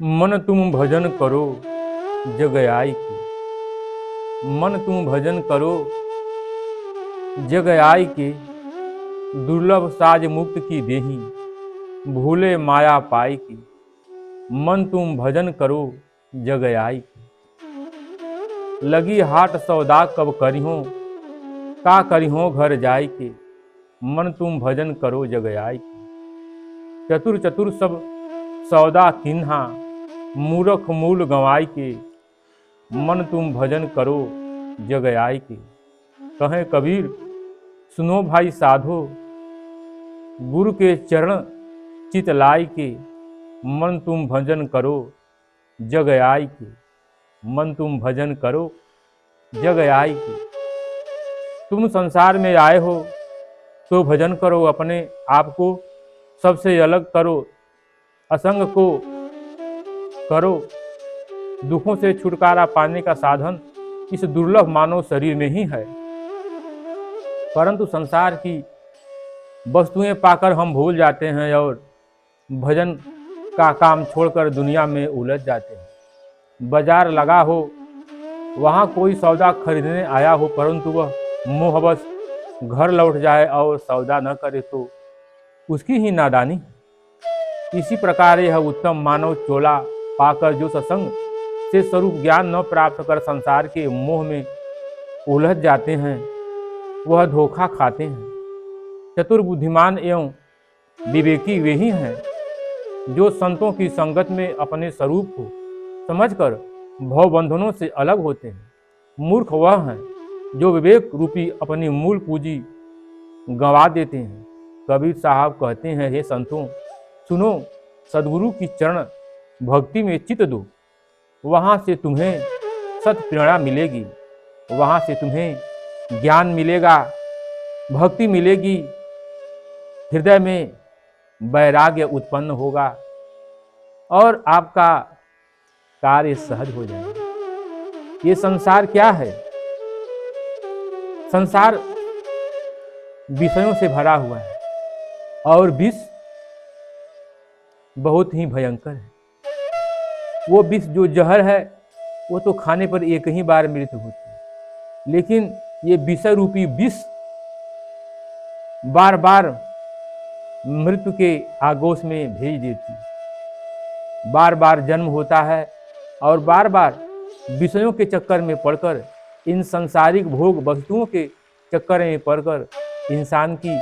मन तुम भजन करो जग आई की। मन तुम भजन करो जग आई के। दुर्लभ साज मुक्त की देही भूले माया पाई की। मन तुम भजन करो जग आई की। लगी हाट सौदा कब करिहो का करिहो घर जाय के। मन तुम भजन करो जग आई की। चतुर चतुर सब सौदा किन्हा मूरख मूल गंवाई के। मन तुम भजन करो जग आई के। कहें कबीर सुनो भाई साधो गुरु के चरण चित लाई के। मन तुम भजन करो जग आई के। मन तुम भजन करो जग आई के। तुम संसार में आए हो तो भजन करो, अपने आप को सबसे अलग करो, असंग को करो। दुखों से छुटकारा पाने का साधन इस दुर्लभ मानव शरीर में ही है। परंतु संसार की वस्तुएं पाकर हम भूल जाते हैं और भजन का काम छोड़कर दुनिया में उलझ जाते हैं। बाजार लगा हो, वहाँ कोई सौदा खरीदने आया हो, परंतु वह मोहवश घर लौट जाए और सौदा न करे तो उसकी ही नादानी। इसी प्रकार यह उत्तम मानव चोला पाकर जो सत्संग से स्वरूप ज्ञान न प्राप्त कर संसार के मोह में उलझ जाते हैं, वह धोखा खाते हैं। चतुर बुद्धिमान एवं विवेकी वे ही हैं जो संतों की संगत में अपने स्वरूप को समझकर भवबंधनों से अलग होते हैं। मूर्ख वह हैं जो विवेक रूपी अपनी मूल पूंजी गंवा देते हैं। कबीर साहब कहते हैं, हे संतों सुनो, सद्गुरु की चरण भक्ति में चित दो, वहाँ से तुम्हें सत प्रेरणा मिलेगी, वहाँ से तुम्हें ज्ञान मिलेगा, भक्ति मिलेगी, हृदय में वैराग्य उत्पन्न होगा और आपका कार्य सहज हो जाएगा। ये संसार क्या है? संसार विषयों से भरा हुआ है और विष बहुत ही भयंकर है। वो विष जो जहर है वो तो खाने पर एक ही बार मृत्यु होती है, लेकिन ये विषय रूपी विष बार बार मृत्यु के आगोश में भेज देती है। बार बार जन्म होता है और बार बार विषयों के चक्कर में पड़कर, इन सांसारिक भोग वस्तुओं के चक्कर में पड़कर इंसान की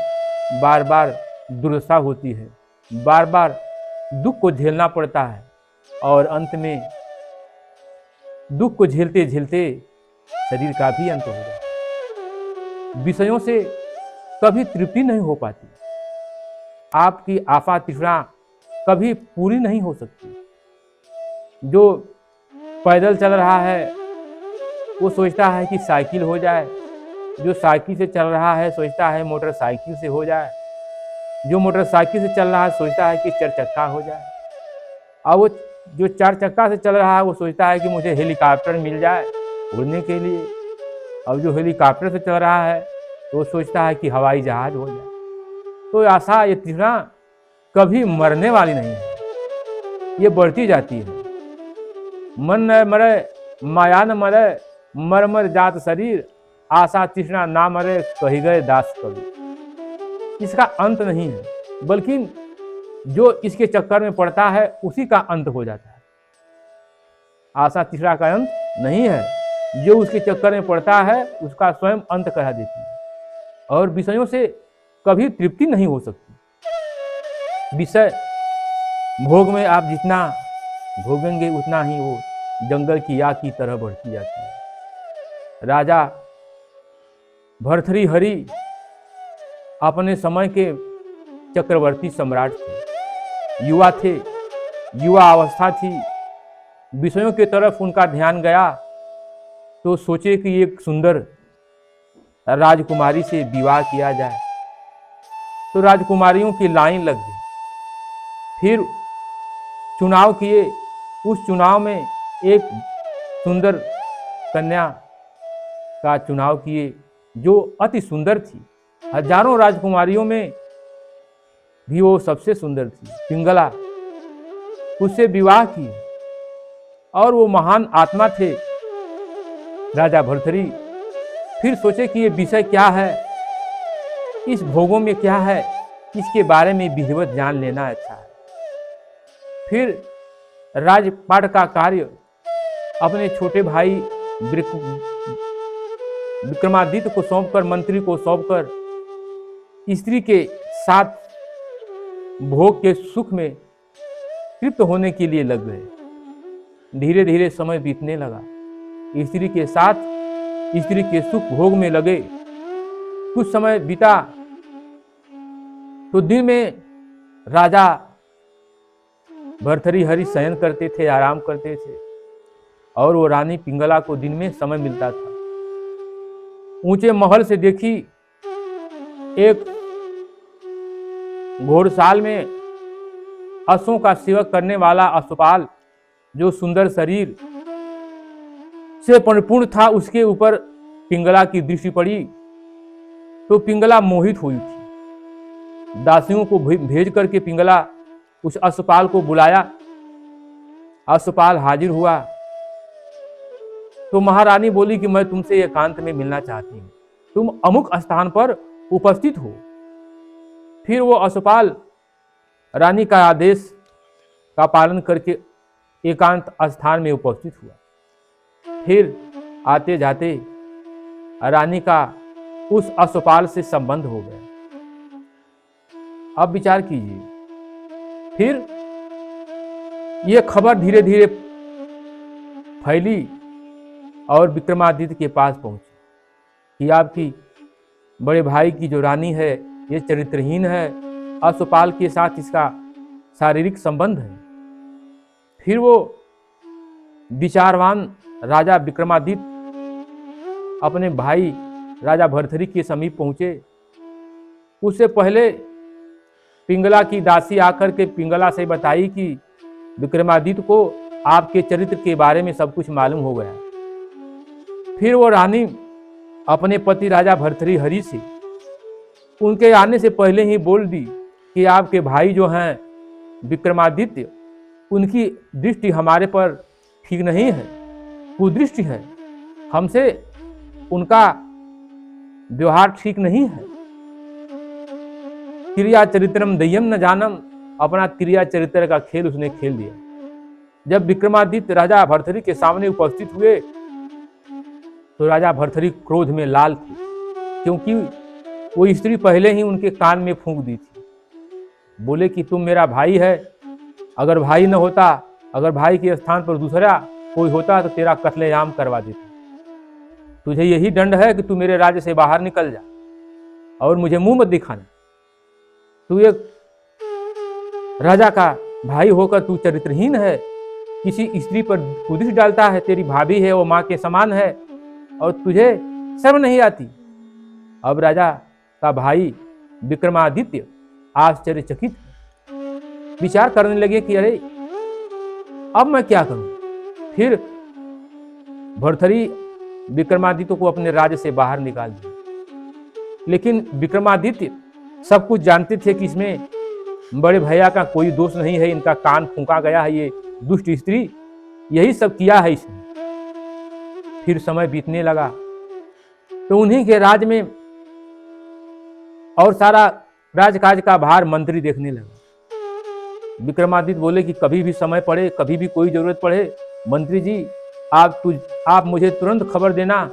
बार बार दुर्दशा होती है, बार बार दुख को झेलना पड़ता है और अंत में दुख को झेलते झेलते शरीर का भी अंत हो जाता है। विषयों से कभी तृप्ति नहीं हो पाती, आपकी आफा तृष्णा कभी पूरी नहीं हो सकती। जो पैदल चल रहा है वो सोचता है कि साइकिल हो जाए, जो साइकिल से चल रहा है सोचता है मोटरसाइकिल से हो जाए, जो मोटरसाइकिल से चल रहा है सोचता है कि 4 चक्का हो जाए, और वो जो 4 चक्का से चल रहा है वो सोचता है कि मुझे हेलीकॉप्टर मिल जाए उड़ने के लिए, और जो हेलीकॉप्टर से चल रहा है तो वो सोचता है कि हवाई जहाज हो जाए। तो आशा, ये तृष्णा कभी मरने वाली नहीं है, ये बढ़ती जाती है। मन न मरे माया न मरे, मर मर जात शरीर, आशा तृष्णा ना मरे कही गए दास कवि। इसका अंत नहीं है, बल्कि जो इसके चक्कर में पड़ता है उसी का अंत हो जाता है। आशा तृष्णा का अंत नहीं है, जो उसके चक्कर में पड़ता है उसका स्वयं अंत करा देती है। और विषयों से कभी तृप्ति नहीं हो सकती। विषय भोग में आप जितना भोगेंगे उतना ही वो जंगल की आग की तरह बढ़ती जाती है। राजा भर्तृहरि अपने समय के चक्रवर्ती सम्राट थे, युवा थे, युवा अवस्था थी। विषयों की तरफ उनका ध्यान गया तो सोचे कि एक सुंदर राजकुमारी से विवाह किया जाए। तो राजकुमारियों की लाइन लग गई। फिर चुनाव किए, उस चुनाव में एक सुंदर कन्या का चुनाव किए जो अति सुंदर थी। हजारों राजकुमारियों में भी वो सबसे सुंदर थी, पिंगला। उससे विवाह की और वो महान आत्मा थे राजा भर्तृहरि। फिर सोचे कि ये विषय क्या है, इस भोगों में क्या है, इसके बारे में विधिवत जान लेना अच्छा है। फिर राजपाट का कार्य अपने छोटे भाई विक्रमादित्य को सौंपकर, मंत्री को सौंपकर स्त्री के साथ भोग के सुख में तृप्त होने के लिए लग गए। धीरे धीरे समय बीतने लगा, स्त्री के साथ स्त्री के सुख भोग में लगे। कुछ समय बीता तो दिन में राजा भर्तृहरि शयन करते थे, आराम करते थे, और वो रानी पिंगला को दिन में समय मिलता था। ऊंचे महल से देखी एक घोड़साल में अश्वों का सेवक करने वाला अश्वपाल, जो सुंदर शरीर से परिपूर्ण था, उसके ऊपर पिंगला की दृष्टि पड़ी तो पिंगला मोहित हुई थी। दासियों को भेज करके पिंगला उस अश्वपाल को बुलाया। अश्वपाल हाजिर हुआ तो महारानी बोली कि मैं तुमसे एकांत में मिलना चाहती हूँ, तुम अमुक स्थान पर उपस्थित हो। फिर वो अश्वपाल रानी का आदेश का पालन करके एकांत स्थान में उपस्थित हुआ। फिर आते जाते रानी का उस अश्वपाल से संबंध हो गया। अब विचार कीजिए, फिर यह खबर धीरे धीरे फैली और विक्रमादित्य के पास पहुंची कि आपकी बड़े भाई की जो रानी है ये चरित्रहीन है, अश्वपाल के साथ इसका शारीरिक संबंध है। फिर वो विचारवान राजा विक्रमादित्य अपने भाई राजा भर्तृहरि के समीप पहुंचे। उससे पहले पिंगला की दासी आकर के पिंगला से बताई कि विक्रमादित्य को आपके चरित्र के बारे में सब कुछ मालूम हो गया। फिर वो रानी अपने पति राजा भर्तृहरि से उनके आने से पहले ही बोल दी कि आपके भाई जो हैं विक्रमादित्य, उनकी दृष्टि हमारे पर ठीक नहीं है, कुदृष्टि है, हमसे उनका व्यवहार ठीक नहीं है। क्रिया चरित्रम दय्यम न जानम, अपना क्रिया चरित्र का खेल उसने खेल दिया। जब विक्रमादित्य राजा भर्तृहरि के सामने उपस्थित हुए तो राजा भर्तृहरि क्रोध में लाल थे, क्योंकि वो स्त्री पहले ही उनके कान में फूंक दी थी। बोले कि तुम मेरा भाई है, अगर भाई न होता, अगर भाई के स्थान पर दूसरा कोई होता तो तेरा कत्लेआम करवा देता। तुझे यही दंड है कि तू मेरे राज्य से बाहर निकल जा और मुझे मुंह मत दिखाना। तू एक राजा का भाई होकर तू चरित्रहीन है, किसी स्त्री पर कुदृष्टि डालता है, तेरी भाभी है, वो माँ के समान है और तुझे शर्म नहीं आती। अब राजा का भाई विक्रमादित्य आश्चर्यचकित विचार करने लगे कि अरे अब मैं क्या करूं। फिर भर्तृहरि विक्रमादित्य को अपने राज्य से बाहर निकाल दिया। लेकिन विक्रमादित्य सब कुछ जानते थे कि इसमें बड़े भैया का कोई दोष नहीं है, इनका कान फूंका गया है, ये दुष्ट स्त्री यही सब किया है इसने। फिर समय बीतने लगा तो उन्हीं के राज में और सारा राजकाज का भार मंत्री देखने लगा। विक्रमादित्य बोले कि कभी भी समय पड़े, कभी भी कोई जरूरत पड़े, मंत्री जी आप मुझे तुरंत खबर देना,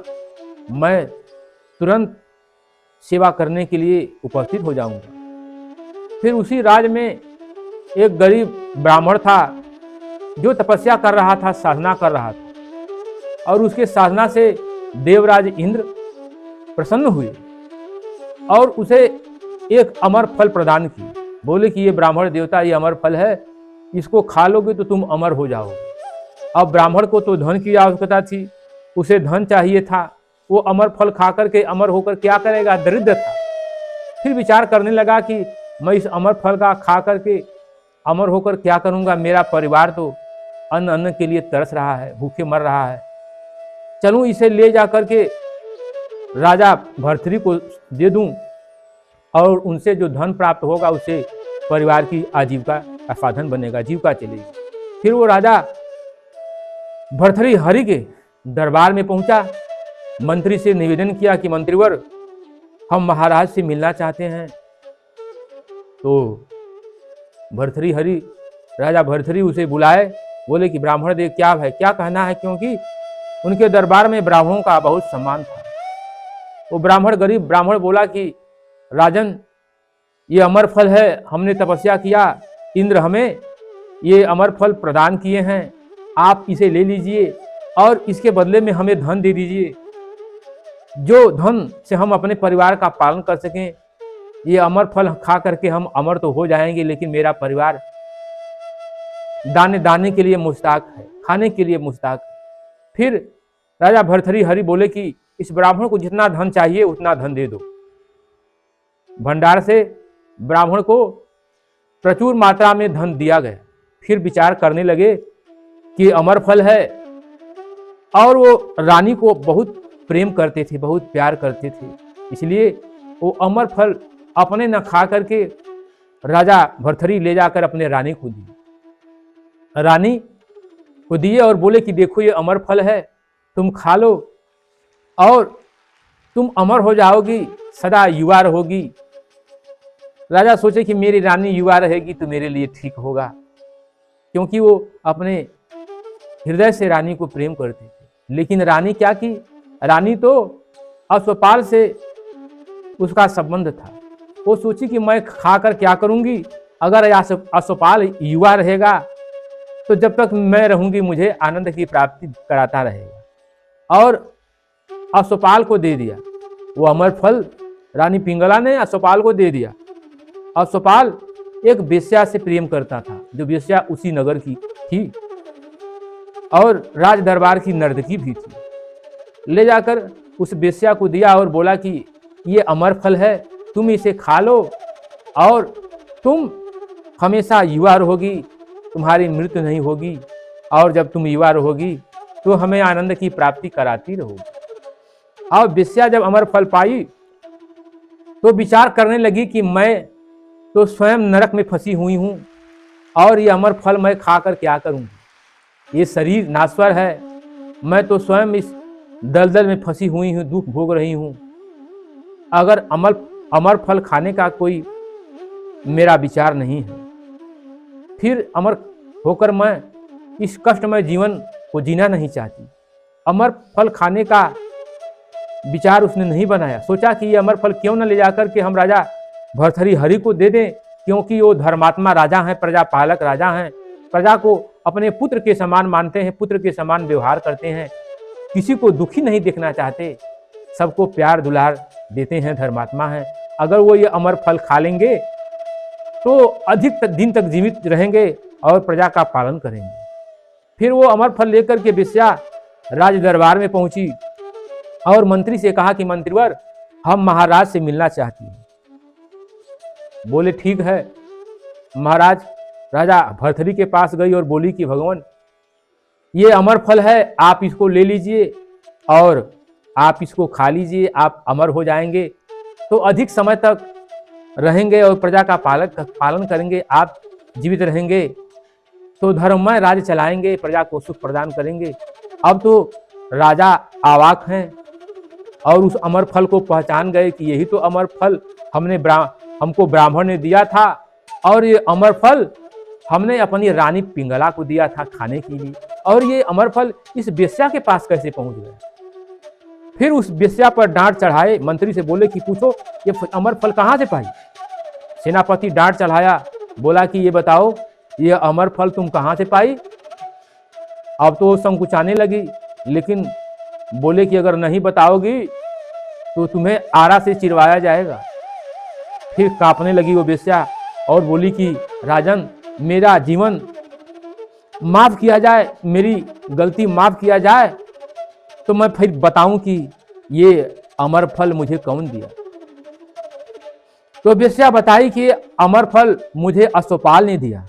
मैं तुरंत सेवा करने के लिए उपस्थित हो जाऊंगा। फिर उसी राज में एक गरीब ब्राह्मण था जो तपस्या कर रहा था, साधना कर रहा था, और उसके साधना से देवराज इंद्र प्रसन्न हुए और उसे एक अमर फल प्रदान की। बोले कि ये ब्राह्मण देवता, ये अमर फल है, इसको खा लोगे तो तुम अमर हो जाओगे। अब ब्राह्मण को तो धन की आवश्यकता थी, उसे धन चाहिए था, वो अमर फल खा करके अमर होकर क्या करेगा, दरिद्र था। फिर विचार करने लगा कि मैं इस अमर फल का खा करके अमर होकर क्या करूंगा, मेरा परिवार तो अन्न के लिए तरस रहा है, भूखे मर रहा है, चलूं इसे ले जा करके राजा भर्तृहरि को दे दूं और उनसे जो धन प्राप्त होगा उससे परिवार की आजीविका का साधन बनेगा, जीविका चलेगी। फिर वो राजा भर्तृहरि हरि के दरबार में पहुंचा, मंत्री से निवेदन किया कि मंत्रीवर, हम महाराज से मिलना चाहते हैं। तो भर्तृहरि, राजा भर्तृहरि उसे बुलाए, बोले कि ब्राह्मण देव क्या है, क्या कहना है, क्योंकि उनके दरबार में ब्राह्मणों का बहुत सम्मान था। वो ब्राह्मण, गरीब ब्राह्मण बोला कि राजन, ये अमर फल है, हमने तपस्या किया, इंद्र हमें ये अमर फल प्रदान किए हैं, आप इसे ले लीजिए और इसके बदले में हमें धन दे दीजिए, जो धन से हम अपने परिवार का पालन कर सकें। ये अमर फल खा करके हम अमर तो हो जाएंगे, लेकिन मेरा परिवार दाने दाने के लिए मुश्ताक है, खाने के लिए मुश्ताक है। फिर राजा भर्तृहरि बोले कि इस ब्राह्मण को जितना धन चाहिए उतना धन दे दो। भंडार से ब्राह्मण को प्रचुर मात्रा में धन दिया गया। फिर विचार करने लगे कि अमर फल है, और वो रानी को बहुत प्रेम करते थे, बहुत प्यार करते थे, इसलिए वो अमर फल अपने न खा करके राजा भर्तृहरि ले जाकर अपने रानी को दिए। रानी को दिए और बोले कि देखो ये अमर फल है, तुम खा लो और तुम अमर हो जाओगी, सदा युवा रहोगी। राजा सोचे कि मेरी रानी युवा रहेगी तो मेरे लिए ठीक होगा, क्योंकि वो अपने हृदय से रानी को प्रेम करते थे। लेकिन रानी क्या की, रानी तो अश्वपाल से उसका संबंध था। वो सोची कि मैं खाकर क्या करूंगी, अगर अश्वपाल युवा रहेगा तो जब तक मैं रहूंगी मुझे आनंद की प्राप्ति कराता रहेगा। और अश्वपाल को दे दिया वो अमर फल, रानी पिंगला ने अश्वपाल को दे दिया। अश्वपाल एक वेश्या से प्रेम करता था, जो वेश्या उसी नगर की थी और राज दरबार की नर्तकी भी थी। ले जाकर उस वेश्या को दिया और बोला कि ये अमर फल है, तुम इसे खा लो और तुम हमेशा युवा रहोगी, तुम्हारी मृत्यु नहीं होगी, और जब तुम युवा रहोगी तो हमें आनंद की प्राप्ति कराती रहोगी। और वेश्या जब अमर फल पाई तो विचार करने लगी कि मैं तो स्वयं नरक में फंसी हुई हूँ और ये अमर फल मैं खाकर क्या करूँगी, ये शरीर नाश्वर है, मैं तो स्वयं इस दलदल में फंसी हुई हूँ, दुख भोग रही हूँ। अगर अमर फल खाने का कोई मेरा विचार नहीं है, फिर अमर होकर मैं इस कष्टमय जीवन को जीना नहीं चाहती। अमर फल खाने का विचार उसने नहीं बनाया। सोचा कि ये अमर फल क्यों न ले जाकर के हम राजा भर्तृहरि को दे दें, क्योंकि वो धर्मात्मा राजा हैं, प्रजा पालक राजा हैं, प्रजा को अपने पुत्र के समान मानते हैं, पुत्र के समान व्यवहार करते हैं, किसी को दुखी नहीं देखना चाहते, सबको प्यार दुलार देते हैं, धर्मात्मा हैं। अगर वो ये अमर फल खा लेंगे तो अधिक दिन तक जीवित रहेंगे और प्रजा का पालन करेंगे। फिर वो अमर फल लेकर के वेश्या राज दरबार में पहुंची और मंत्री से कहा कि मंत्रीवर, हम महाराज से मिलना चाहती हैं। बोले ठीक है। महाराज राजा भर्तृहरि के पास गई और बोली कि भगवान, ये अमर फल है, आप इसको ले लीजिए और आप इसको खा लीजिए, आप अमर हो जाएंगे, तो अधिक समय तक रहेंगे और प्रजा का पालन करेंगे, आप जीवित रहेंगे तो धर्ममय राज्य चलाएंगे, प्रजा को सुख प्रदान करेंगे। अब तो राजा अवाक हैं और उस अमर फल को पहचान गए कि यही तो अमर फल हमको ब्राह्मण ने दिया था, और ये अमर फल हमने अपनी रानी पिंगला को दिया था खाने के लिए, और ये अमर फल इस वेश्या के पास कैसे पहुंच गया। फिर उस वेश्या पर डांट चढ़ाए, मंत्री से बोले कि पूछो ये अमर फल कहाँ से पाई। सेनापति डांट चढ़ाया, बोला कि ये बताओ ये अमर फल तुम कहाँ से पाई। अब तो वो संकुचाने लगी, लेकिन बोले कि अगर नहीं बताओगी तो तुम्हें आरा से चिरवाया जाएगा। फिर कांपने लगी वो वेश्या और बोली कि राजन, मेरा जीवन माफ किया जाए, मेरी गलती माफ किया जाए तो मैं फिर बताऊं कि ये अमर फल मुझे कौन दिया। तो वेश्या बताई कि अमर फल मुझे अश्वपाल ने दिया,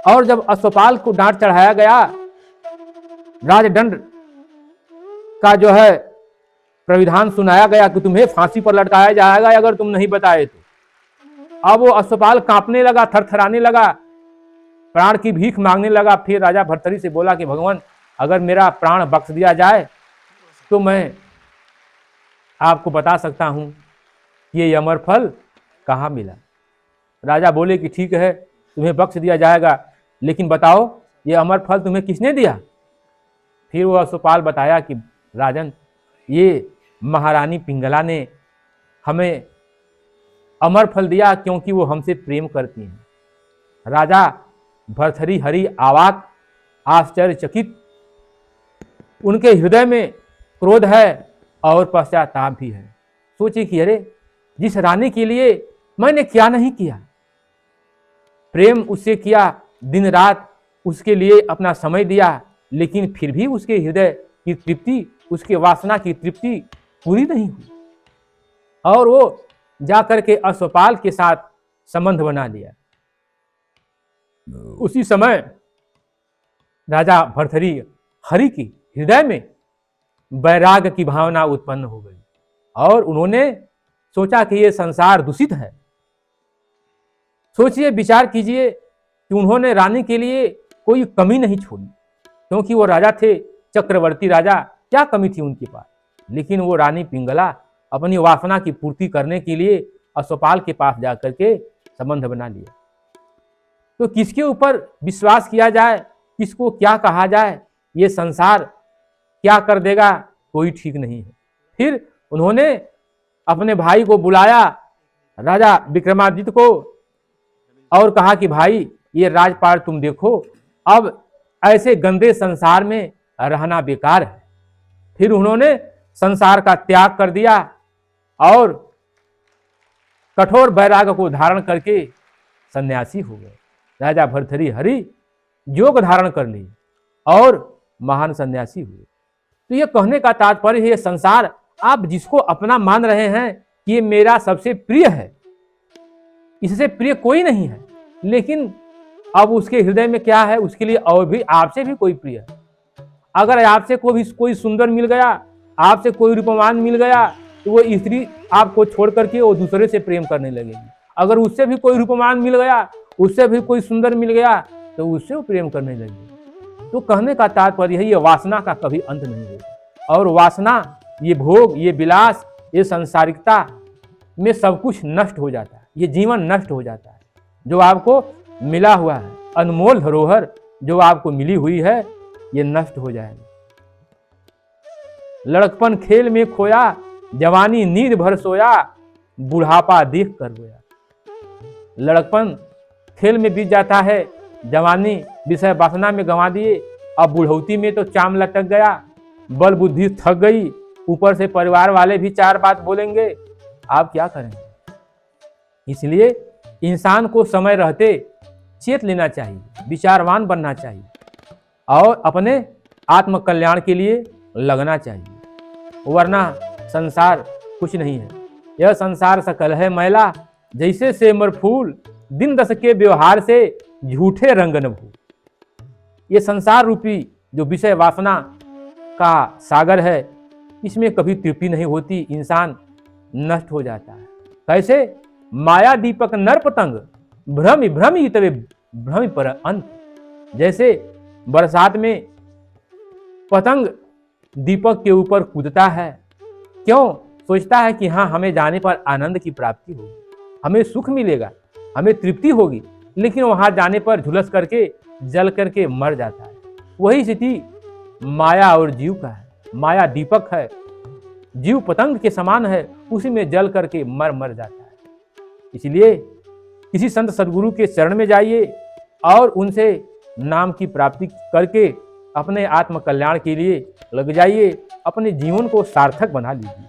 और जब अश्वपाल को डांट चढ़ाया गया, राजदंड का जो है प्रविधान सुनाया गया कि तुम्हें फांसी पर लटकाया जाएगा अगर तुम नहीं बताए तो। अब वो अश्वपाल कांपने लगा, थरथराने लगा, प्राण की भीख मांगने लगा। फिर राजा भर्तृहरि से बोला कि भगवान, अगर मेरा प्राण बख्श दिया जाए तो मैं आपको बता सकता हूँ कि ये अमर फल कहाँ मिला। राजा बोले कि ठीक है, तुम्हें बख्श दिया जाएगा, लेकिन बताओ ये अमर फल तुम्हें किसने दिया। फिर वो अश्वपाल बताया कि राजन, ये महारानी पिंगला ने हमें अमर फल दिया क्योंकि वो हमसे प्रेम करती हैं। राजा भर्तृहरि अवाक, आश्चर्यचकित, उनके हृदय में क्रोध है और पश्चाताप भी है। सोचे कि अरे, जिस रानी के लिए मैंने क्या नहीं किया, प्रेम उससे किया, दिन रात उसके लिए अपना समय दिया, लेकिन फिर भी उसके हृदय की तृप्ति, उसके वासना की तृप्ति पूरी नहीं हुई और वो जाकर के अश्वपाल के साथ संबंध बना लिया। उसी समय राजा भर्तृहरि की हृदय में वैराग्य की भावना उत्पन्न हो गई और उन्होंने सोचा कि ये संसार दूषित है। सोचिए, विचार कीजिए कि उन्होंने रानी के लिए कोई कमी नहीं छोड़ी, क्योंकि वो राजा थे, चक्रवर्ती राजा, क्या कमी थी उनके पास। लेकिन वो रानी पिंगला अपनी वासना की पूर्ति करने के लिए अश्वपाल के पास जाकर के संबंध बना लिया। तो किसके ऊपर विश्वास किया जाए, किसको क्या कहा जाए, ये संसार क्या कर देगा, कोई ठीक नहीं है। फिर उन्होंने अपने भाई को बुलाया, राजा विक्रमादित्य को, और कहा कि भाई, ये राजपाट तुम देखो, अब ऐसे गंदे संसार में रहना बेकार है। फिर उन्होंने संसार का त्याग कर दिया और कठोर वैराग्य को धारण करके सन्यासी हो गए। राजा भर्तृहरि योग धारण कर ली और महान सन्यासी हुए। तो ये कहने का तात्पर्य है, ये संसार आप जिसको अपना मान रहे हैं कि ये मेरा सबसे प्रिय है, इससे प्रिय कोई नहीं है, लेकिन अब उसके हृदय में क्या है, उसके लिए और भी आपसे भी कोई प्रिय है। अगर आपसे कोई सुंदर मिल गया, आपसे कोई रूपवान मिल गया, तो वो स्त्री आपको छोड़ करके वो दूसरे से प्रेम करने लगेगी। अगर उससे भी कोई रूपवान मिल गया, उससे भी कोई सुंदर मिल गया, तो उससे वो प्रेम करने लगेगी। तो कहने का तात्पर्य है, ये वासना का कभी अंत नहीं होगा और वासना, ये भोग, ये विलास, ये सांसारिकता में सब कुछ नष्ट हो जाता है, ये जीवन नष्ट हो जाता है। जो आपको मिला हुआ है, अनमोल धरोहर जो आपको मिली हुई है, ये नष्ट हो जाएगा। लड़कपन खेल में खोया, जवानी नींद भर सोया, बुढ़ापा देख कर रोया। लड़कपन खेल में बीत जाता है, जवानी विषय वासना में गंवा दिए, अब बुढ़ौती में तो चाम लटक गया, बल बुद्धि थक गई, ऊपर से परिवार वाले भी चार बात बोलेंगे, आप क्या करेंगे। इसलिए इंसान को समय रहते चेत लेना चाहिए, विचारवान बनना चाहिए और अपने आत्म कल्याण के लिए लगना चाहिए, वरना संसार कुछ नहीं है। यह संसार सकल है मैला, जैसे सेमर फूल, दिन दस के व्यवहार से झूठे रंगन भूल। ये संसार रूपी जो विषय वासना का सागर है, इसमें कभी तृप्ति नहीं होती, इंसान नष्ट हो जाता है। कैसे? माया दीपक नर पतंग, भ्रम भ्रम ही तवे भ्रम पर अंत। जैसे बरसात में पतंग दीपक के ऊपर कूदता है, क्यों? सोचता है कि हाँ, हमें जाने पर आनंद की प्राप्ति होगी, हमें सुख मिलेगा, हमें तृप्ति होगी, लेकिन वहां जाने पर झुलस करके जल करके मर जाता है। वही स्थिति माया और जीव का है। माया दीपक है, जीव पतंग के समान है, उसी में जल करके मर जाता है। इसलिए किसी संत सदगुरु के चरण में जाइए और उनसे नाम की प्राप्ति करके अपने आत्म कल्याण के लिए लग जाइए, अपने जीवन को सार्थक बना लीजिए।